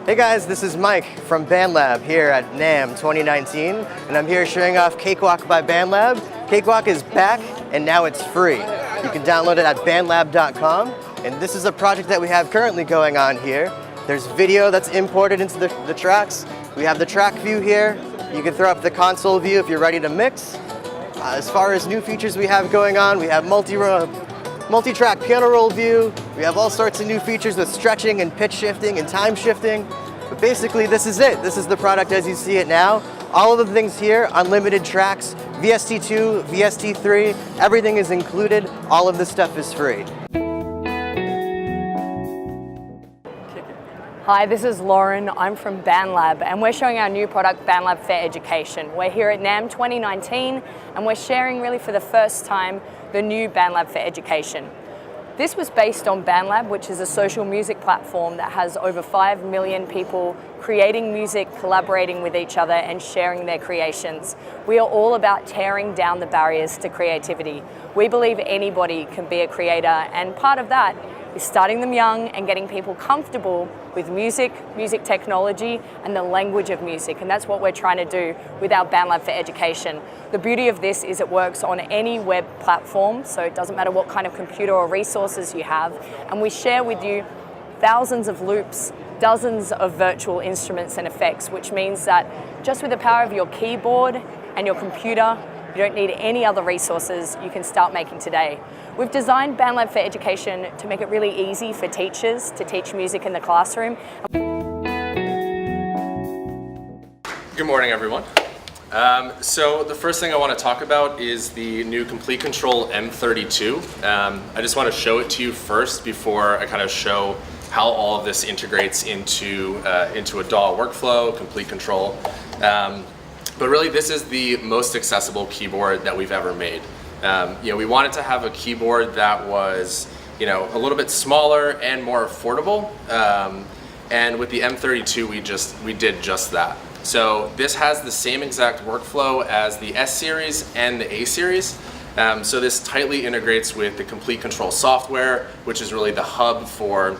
Hey guys, this is Mike from BandLab here at NAMM 2019, and I'm here showing off Cakewalk by BandLab. Cakewalk is back, and now it's free. You can download it at bandlab.com, and this is a project that we have currently going on here. There's video that's imported into the tracks. We have the track view here. You can throw up the console view if you're ready to mix. As far as new features we have going on, we have multi-track piano roll view. We have all sorts of new features with stretching and pitch shifting and time shifting. But basically, this is it. This is the product as you see it now. All of the things here, unlimited tracks, VST2, VST3, everything is included. All of this stuff is free. Hi, this is Lauren. I'm from BandLab, and we're showing our new product, BandLab for Education. We're here at NAMM 2019, and we're sharing really for the first time the new BandLab for Education. This was based on BandLab, which is a social music platform that has over 5 million people creating music, collaborating with each other, and sharing their creations. We are all about tearing down the barriers to creativity. We believe anybody can be a creator, and part of that is starting them young and getting people comfortable with music technology, and the language of music. And that's what we're trying to do with our BandLab for Education. The beauty of this is it works on any web platform, so it doesn't matter what kind of computer or resources you have. And we share with you thousands of loops, dozens of virtual instruments and effects, which means that just with the power of your keyboard and your computer, you don't need any other resources, you can start making today. We've designed BandLab for Education to make it really easy for teachers to teach music in the classroom. Good morning, everyone. So the first thing I want to talk about is the new Complete Control M32. I just want to show it to you first before I kind of show how all of this integrates into a DAW workflow, Complete Control. But really, this is the most accessible keyboard that we've ever made. We wanted to have a keyboard that was, a little bit smaller and more affordable. And with the M32, we did just that. So this has the same exact workflow as the S series and the A series. So this tightly integrates with the Complete Control software, which is really the hub for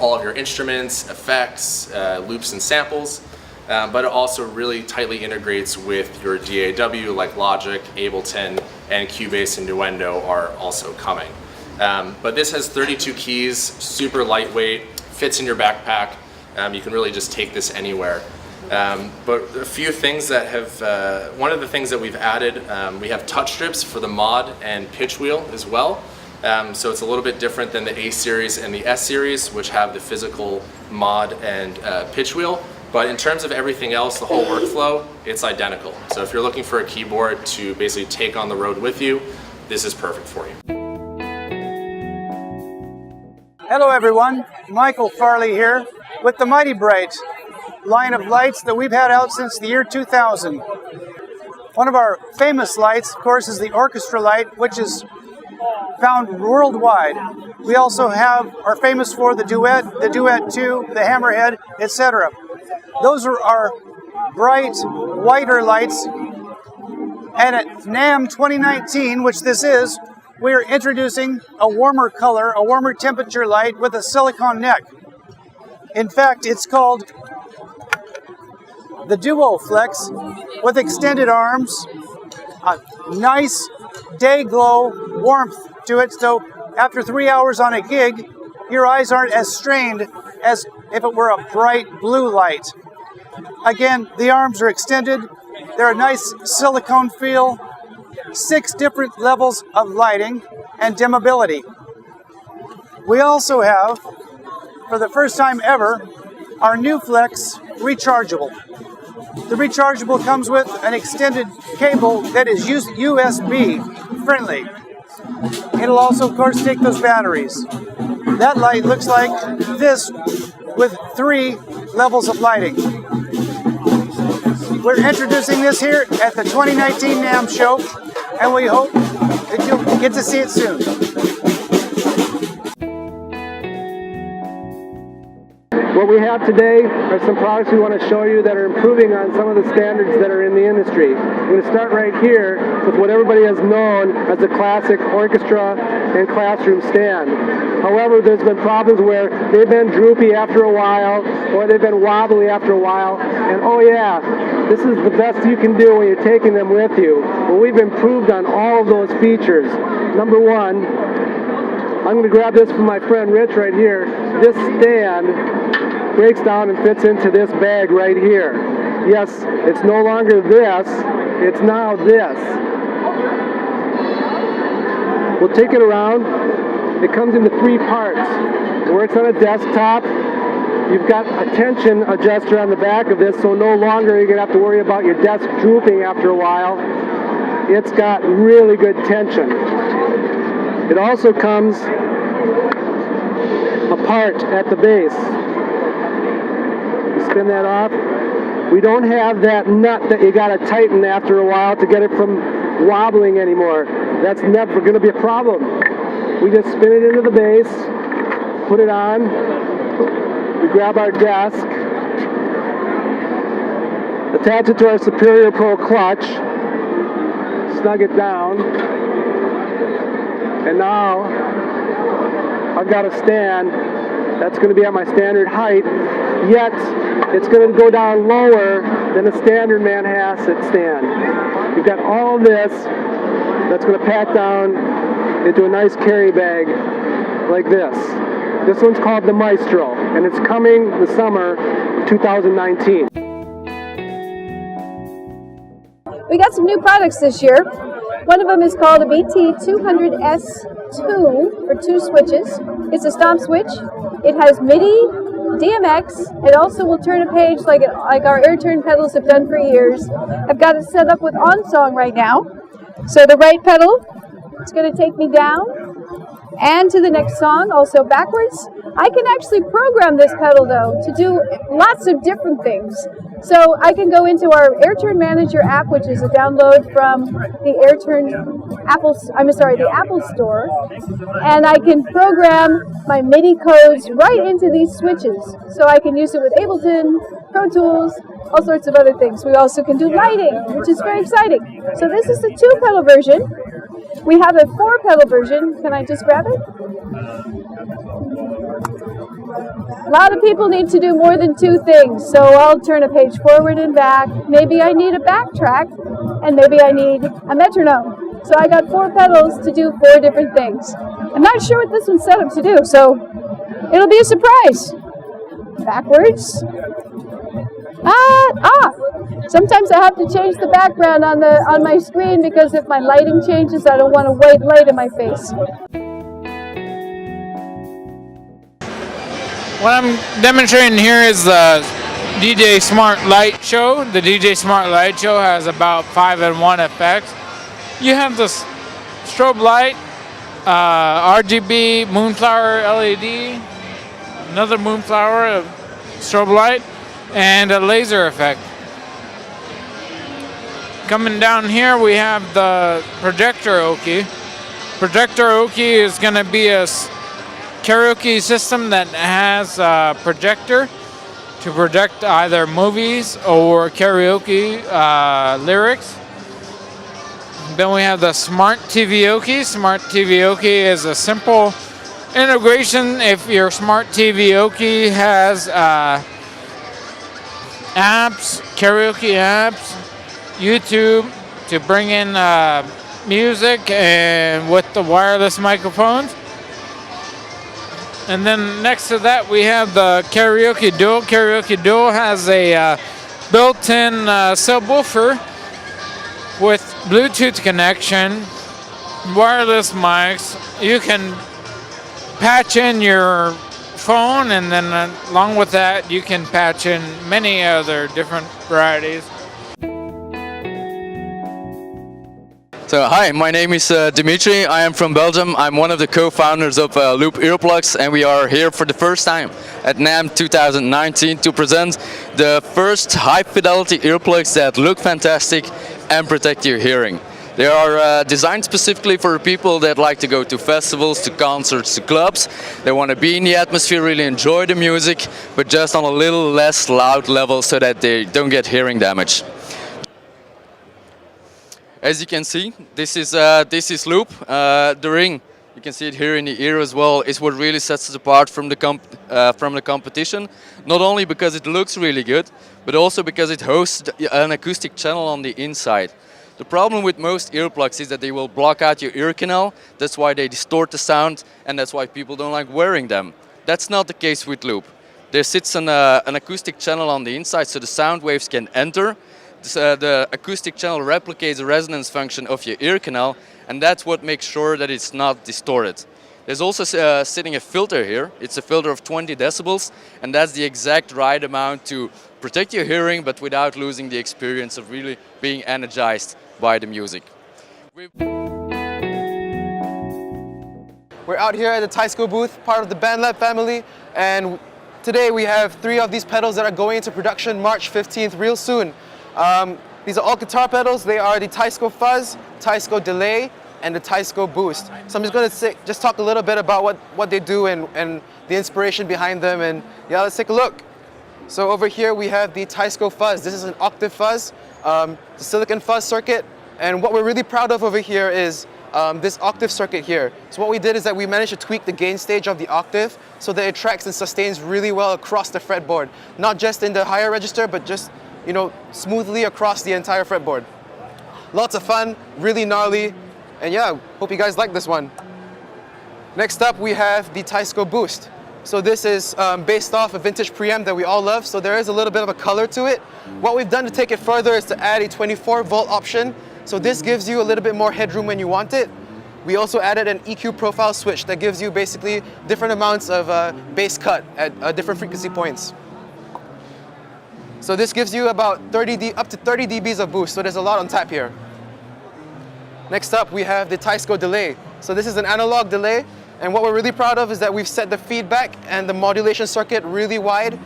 all of your instruments, effects, loops and samples. But it also really tightly integrates with your DAW like Logic, Ableton, and Cubase and Nuendo are also coming. But this has 32 keys, super lightweight, fits in your backpack. You can really just take this anywhere. But a few things that have, one of the things that we've added, we have touch strips for the mod and pitch wheel as well. So it's a little bit different than the A series and the S series, which have the physical mod and pitch wheel. But in terms of everything else, the whole workflow, it's identical. So if you're looking for a keyboard to basically take on the road with you, this is perfect for you. Hello everyone, Michael Farley here with the Mighty Bright line of lights that we've had out since the year 2000. One of our famous lights, of course, is the orchestra light, which is found worldwide. We also are famous for the Duet 2, the Hammerhead, etc. Those are our bright, whiter lights. And at NAMM 2019, which this is, we are introducing a warmer color, a warmer temperature light with a silicone neck. In fact, it's called the Duo Flex with extended arms, a nice day glow warmth to it, so after 3 hours on a gig, your eyes aren't as strained as if it were a bright blue light. Again, the arms are extended, they're a nice silicone feel, 6 different levels of lighting and dimmability. We also have, for the first time ever, our new Flex rechargeable. The rechargeable comes with an extended cable that is USB friendly. It'll also, of course, take those batteries. That light looks like this with 3 levels of lighting. We're introducing this here at the 2019 NAMM show, and we hope that you'll get to see it soon. What we have today are some products we want to show you that are improving on some of the standards that are in the industry. I'm going to start right here with what everybody has known as the classic orchestra and classroom stand. However, there's been problems where they've been droopy after a while, or they've been wobbly after a while, and oh yeah, this is the best you can do when you're taking them with you. Well, we've improved on all of those features. Number one, I'm going to grab this from my friend Rich right here. This stand breaks down and fits into this bag right here. Yes, it's no longer this, it's now this. We'll take it around. It comes into 3 parts. It works on a desktop. You've got a tension adjuster on the back of this, so no longer you're going to have to worry about your desk drooping after a while. It's got really good tension. It also comes apart at the base. You spin that off. We don't have that nut that you got to tighten after a while to get it from wobbling anymore. That's never going to be a problem. We just spin it into the base, put it on, we grab our desk, attach it to our Superior Pro clutch, snug it down, and now I've got a stand that's going to be at my standard height, yet it's going to go down lower than a standard Manhasset stand. You've got all of this that's going to pack down into a nice carry bag like this. This one's called the Maestro, and it's coming the summer of 2019. We got some new products this year. One of them is called a BT200S2 for 2 switches. It's a stomp switch. It has MIDI, DMX. It also will turn a page like our air turn pedals have done for years. I've got it set up with OnSong right now. So the right pedal, it's going to take me down and to the next song, also backwards. I can actually program this pedal though to do lots of different things. So I can go into our AirTurn Manager app, which is a download from the the Apple Store, and I can program my MIDI codes right into these switches. So I can use it with Ableton, Pro Tools, all sorts of other things. We also can do lighting, which is very exciting. So this is the 2-pedal version. We have a 4-pedal version. Can I just grab it? A lot of people need to do more than 2 things, so I'll turn a page forward and back. Maybe I need a backtrack, and maybe I need a metronome. So I got 4 pedals to do 4 different things. I'm not sure what this one's set up to do, so it'll be a surprise. Backwards. Sometimes I have to change the background on my screen because if my lighting changes, I don't want a white light in my face. What I'm demonstrating here is the DJ Smart Light Show. The DJ Smart Light Show has about 5-in-1 effects. You have this strobe light, RGB Moonflower LED, another Moonflower strobe light, and a laser effect. Coming down here we have the Projector Oki. Projector Oki is going to be a karaoke system that has a projector to project either movies or karaoke lyrics. Then we have the Smart TV Oki. Smart TV Oki is a simple integration. If your Smart TV Oki has apps, karaoke apps, YouTube to bring in music and with the wireless microphones. And then next to that we have the Karaoke Duo. Karaoke Duo has a built-in subwoofer with Bluetooth connection, wireless mics. You can patch in your phone, and then along with that you can patch in many other different varieties. So hi, my name is Dimitri. I am from Belgium. I'm one of the co-founders of Loop Earplugs, and we are here for the first time at NAMM 2019 to present the first high-fidelity earplugs that look fantastic and protect your hearing. They are designed specifically for people that like to go to festivals, to concerts, to clubs. They want to be in the atmosphere, really enjoy the music, but just on a little less loud level so that they don't get hearing damage. As you can see, this is Loop. The ring You can see it here in the ear as well. It's what really sets it apart from the competition. Not only because it looks really good, but also because it hosts an acoustic channel on the inside. The problem with most earplugs is that they will block out your ear canal. That's why they distort the sound, and that's why people don't like wearing them. That's not the case with Loop. There sits an acoustic channel on the inside, so the sound waves can enter. The acoustic channel replicates the resonance function of your ear canal, and that's what makes sure that it's not distorted. There's also sitting a filter here. It's a filter of 20 decibels, and that's the exact right amount to protect your hearing, but without losing the experience of really being energized by the music. We're out here at the Teisco booth, part of the BandLab family, and today we have 3 of these pedals that are going into production March 15th, real soon. These are all guitar pedals. They are the Teisco Fuzz, Teisco Delay, and the Teisco Boost. So I'm just going to talk a little bit about what they do and the inspiration behind them, and yeah, let's take a look. So over here we have the Teisco Fuzz. This is an octave fuzz, the silicon fuzz circuit, and what we're really proud of over here is this octave circuit here. So what we did is that we managed to tweak the gain stage of the octave so that it tracks and sustains really well across the fretboard, not just in the higher register, but just, you know, smoothly across the entire fretboard. Lots of fun, really gnarly, and yeah, hope you guys like this one. Next up we have the Teisco Boost. So this is based off a vintage preamp that we all love, so there is a little bit of a color to it. What we've done to take it further is to add a 24-volt option. So this gives you a little bit more headroom when you want it. We also added an EQ profile switch that gives you basically different amounts of bass cut at different frequency points. So this gives you about up to 30 dBs of boost, so there's a lot on tap here. Next up we have the Teisco Delay. So this is an analog delay, and what we're really proud of is that we've set the feedback and the modulation circuit really wide.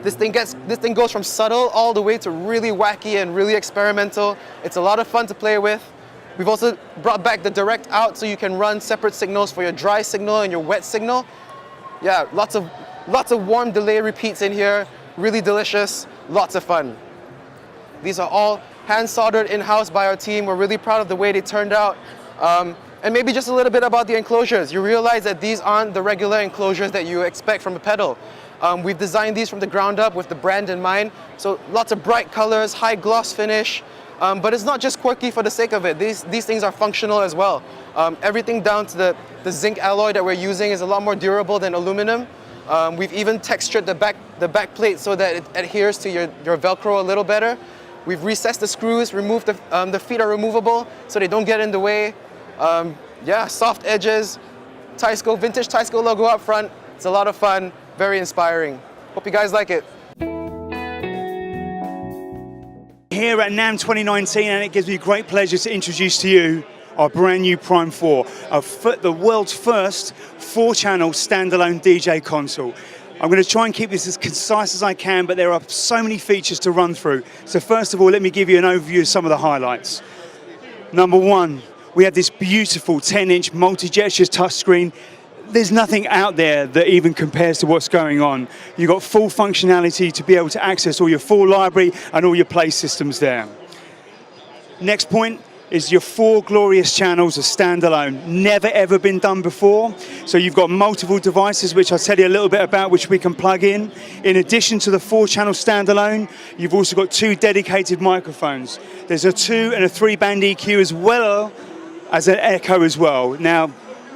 This thing goes from subtle all the way to really wacky and really experimental. It's a lot of fun to play with. We've also brought back the direct out so you can run separate signals for your dry signal and your wet signal. Yeah, lots of warm delay repeats in here, really delicious, lots of fun. These are all hand soldered in-house by our team. We're really proud of the way they turned out. And maybe just a little bit about the enclosures. You realize that these aren't the regular enclosures that you expect from a pedal. We've designed these from the ground up with the brand in mind. So lots of bright colors, high gloss finish, but it's not just quirky for the sake of it. These things are functional as well. Everything down to the zinc alloy that we're using is a lot more durable than aluminum. We've even textured the back plate so that it adheres to your Velcro a little better. We've recessed the screws, removed the feet are removable so they don't get in the way. Yeah, soft edges, Teisco, vintage Teisco logo up front. It's a lot of fun, very inspiring. Hope you guys like it. Here at NAMM 2019, and it gives me great pleasure to introduce to you our brand new Prime 4, the world's first 4-channel standalone DJ console. I'm going to try and keep this as concise as I can, but there are so many features to run through. So first of all, let me give you an overview of some of the highlights. Number 1, we have this beautiful 10-inch multi-gestures touchscreen. There's nothing out there that even compares to what's going on. You've got full functionality to be able to access all your full library and all your play systems there. Next point is your 4 glorious channels are standalone. Never ever been done before. So you've got multiple devices, which I'll tell you a little bit about, which we can plug in. In addition to the 4-channel standalone, you've also got 2 dedicated microphones. There's a 2 and a 3-band EQ as well as an echo as well. Now,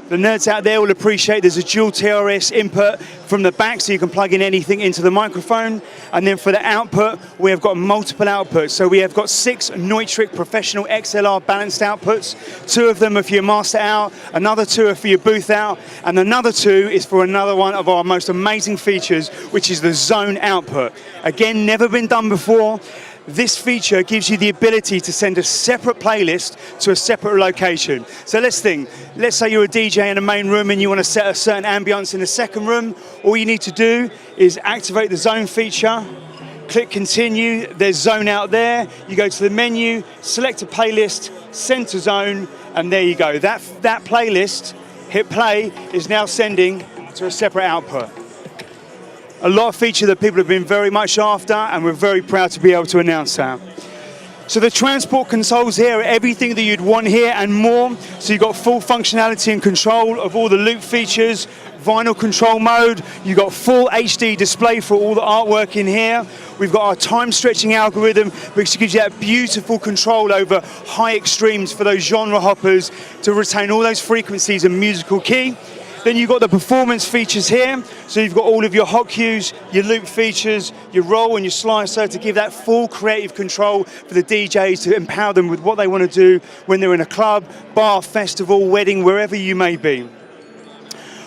the nerds out there will appreciate there's a dual TRS input from the back, so you can plug in anything into the microphone. And then for the output, we have got multiple outputs. So we have got 6 Neutrik professional XLR balanced outputs. 2 of them are for your master out, another 2 are for your booth out, and another 2 is for another one of our most amazing features, which is the zone output. Again, never been done before. This feature gives you the ability to send a separate playlist to a separate location. So let's think, let's say you're a DJ in a main room and you want to set a certain ambience in the second room. All you need to do is activate the zone feature, click continue, there's zone out there, you go to the menu, select a playlist, send to zone, and there you go. That playlist, hit play, is now sending to a separate output. A lot of feature that people have been very much after, and we're very proud to be able to announce that. So the transport consoles here are everything that you'd want here and more. So you've got full functionality and control of all the loop features, vinyl control mode. You've got full HD display for all the artwork in here. We've got our time stretching algorithm, which gives you that beautiful control over high extremes for those genre hoppers to retain all those frequencies and musical key. Then you've got the performance features here. So you've got all of your hot cues, your loop features, your roll and your slicer to give that full creative control for the DJs to empower them with what they want to do when they're in a club, bar, festival, wedding, wherever you may be.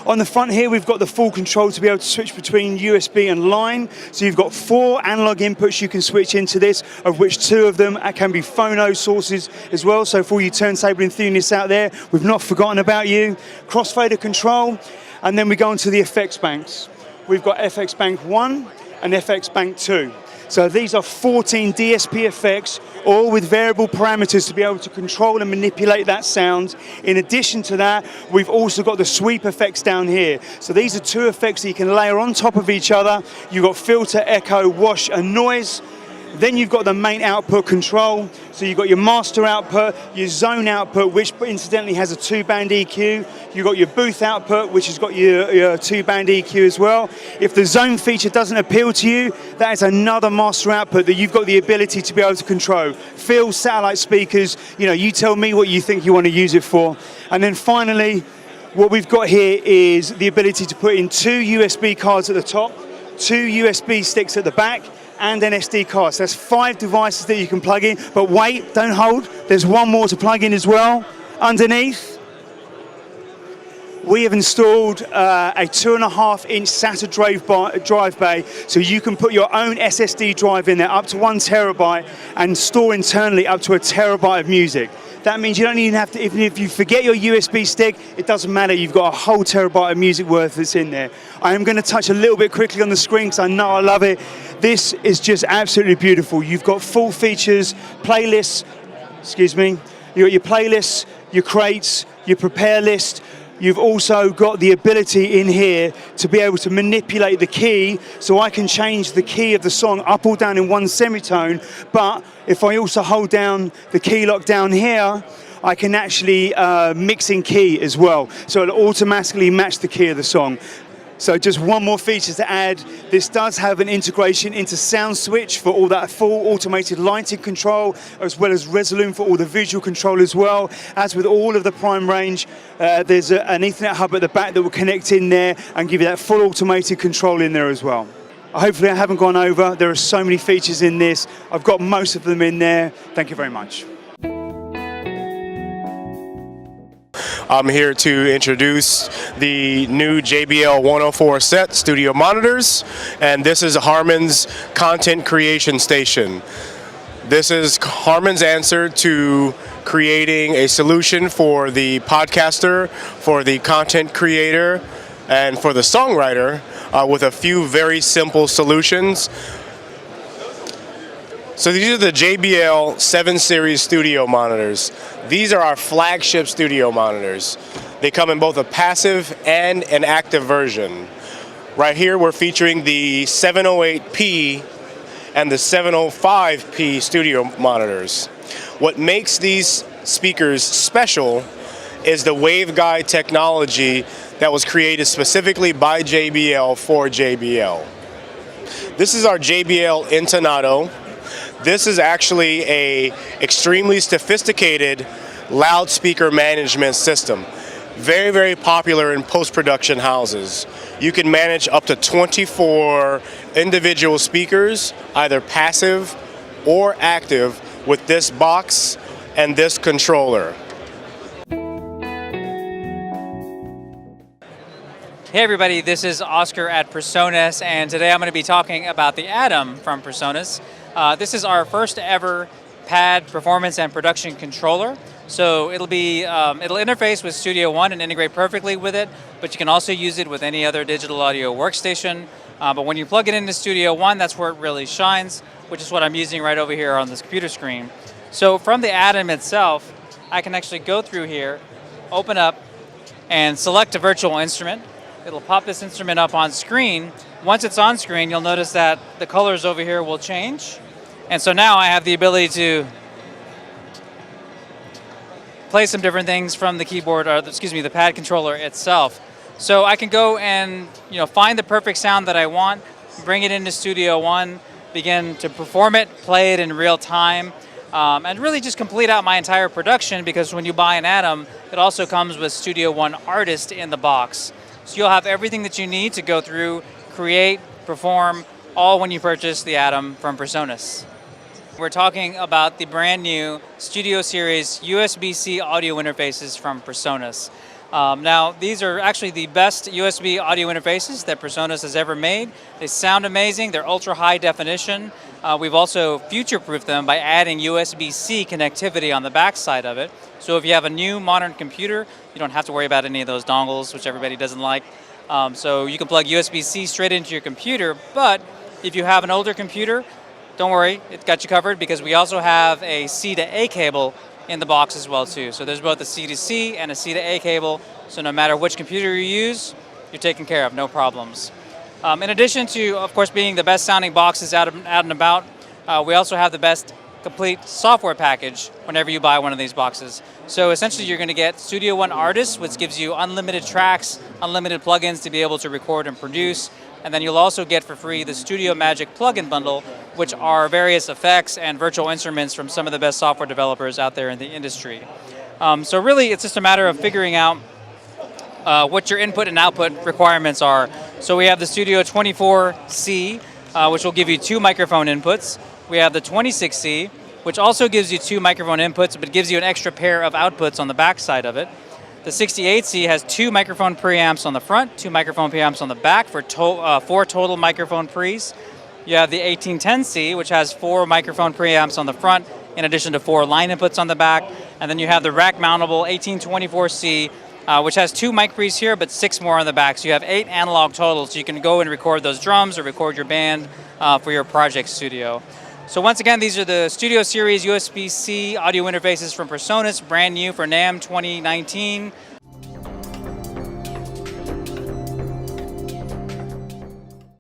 On the front here, we've got the full control to be able to switch between USB and line. So you've got 4 analog inputs you can switch into this, of which 2 of them can be phono sources as well. So for all you turntable enthusiasts out there, we've not forgotten about you. Crossfader control, and then we go on to the FX banks. We've got FX Bank 1 and FX Bank 2. So these are 14 DSP effects, all with variable parameters to be able to control and manipulate that sound. In addition to that, we've also got the sweep effects down here. So these are 2 effects that you can layer on top of each other. You've got filter, echo, wash, and noise. Then you've got the main output control. So you've got your master output, your zone output, which incidentally has a 2-band EQ. You've got your booth output, which has got your 2-band EQ as well. If the zone feature doesn't appeal to you, that is another master output that you've got the ability to be able to control. Field, satellite speakers, you tell me what you think you want to use it for. And then finally, what we've got here is the ability to put in 2 USB cards at the top, 2 USB sticks at the back, and an SD card. So that's 5 devices that you can plug in. But wait, don't hold. There's one more to plug in as well. Underneath, we have installed a 2.5-inch SATA drive bay, so you can put your own SSD drive in there, up to 1 terabyte, and store internally up to 1 terabyte of music. That means you don't even have to, even if you forget your USB stick, it doesn't matter. You've got a whole terabyte of music worth that's in there. I am going to touch a little bit quickly on the screen because I know I love it. This is just absolutely beautiful. You've got full features, playlists, excuse me. You've got your playlists, your crates, your prepare list. You've also got the ability in here to be able to manipulate the key, so I can change the key of the song up or down in one semitone, but if I also hold down the key lock down here, I can actually mix in key as well, so it'll automatically match the key of the song. So just one more feature to add, this does have an integration into Sound Switch for all that full automated lighting control, as well as Resolume for all the visual control as well. As with all of the Prime range, there's an Ethernet hub at the back that will connect in there and give you that full automated control in there as well. Hopefully I haven't gone over. There are so many features in this. I've got most of them in there. Thank you very much. I'm here to introduce the new JBL 104 set studio monitors, and this is Harman's content creation station. This is Harman's answer to creating a solution for the podcaster, for the content creator, and for the songwriter with a few very simple solutions. So these are the JBL 7 Series studio monitors. These are our flagship studio monitors. They come in both a passive and an active version. Right here we're featuring the 708p and the 705p studio monitors. What makes these speakers special is the waveguide technology that was created specifically by JBL for JBL. This is our JBL Intonato. This is actually an extremely sophisticated loudspeaker management system. Very, very popular in post-production houses. You can manage up to 24 individual speakers, either passive or active, with this box and this controller. Hey everybody, this is Oscar at PreSonus, and today I'm going to be talking about the Atom from PreSonus. This is our first ever pad performance and production controller. So it'll interface with Studio One and integrate perfectly with it, but you can also use it with any other digital audio workstation. But when you plug it into Studio One, that's where it really shines, which is what I'm using right over here on this computer screen. So from the Atom itself, I can actually go through here, open up, and select a virtual instrument. It'll pop this instrument up on screen. Once it's on screen, you'll notice that the colors over here will change. And so now I have the ability to play some different things from the keyboard, or excuse me, the pad controller itself. So I can go and find the perfect sound that I want, bring it into Studio One, begin to perform it, play it in real time, and really just complete out my entire production, because when you buy an Atom, it also comes with Studio One Artist in the box. So you'll have everything that you need to go through, create, perform, all when you purchase the Atom from PreSonus. We're talking about the brand new Studio Series USB-C audio interfaces from PreSonus. Now, these are actually the best USB audio interfaces that PreSonus has ever made. They sound amazing, they're ultra high definition. We've also future-proofed them by adding USB-C connectivity on the back side of it. So if you have a new modern computer, you don't have to worry about any of those dongles, which everybody doesn't like. So you can plug USB-C straight into your computer, but if you have an older computer, don't worry, it's got you covered, because we also have a C to A cable in the box as well too. So there's both a C to C and a C to A cable, so no matter which computer you use, you're taken care of, no problems. In addition to, of course, being the best sounding boxes out and about, we also have the best complete software package whenever you buy one of these boxes. So essentially you're going to get Studio One Artist, which gives you unlimited tracks, unlimited plugins to be able to record and produce. And then you'll also get for free the Studio Magic plugin bundle, which are various effects and virtual instruments from some of the best software developers out there in the industry. So really, it's just a matter of figuring out what your input and output requirements are. So we have the Studio 24C, which will give you 2 microphone inputs. We have the 26C, which also gives you 2 microphone inputs, but gives you an extra pair of outputs on the back side of it. The 68C has 2 microphone preamps on the front, 2 microphone preamps on the back for 4 total microphone pre's. You have the 1810C, which has 4 microphone preamps on the front, in addition to 4 line inputs on the back. And then you have the rack-mountable 1824C, which has 2 mic pre's here, but 6 more on the back. So you have 8 analog total, so you can go and record those drums or record your band for your project studio. So once again, these are the Studio Series USB-C audio interfaces from PreSonus, brand new for NAMM 2019.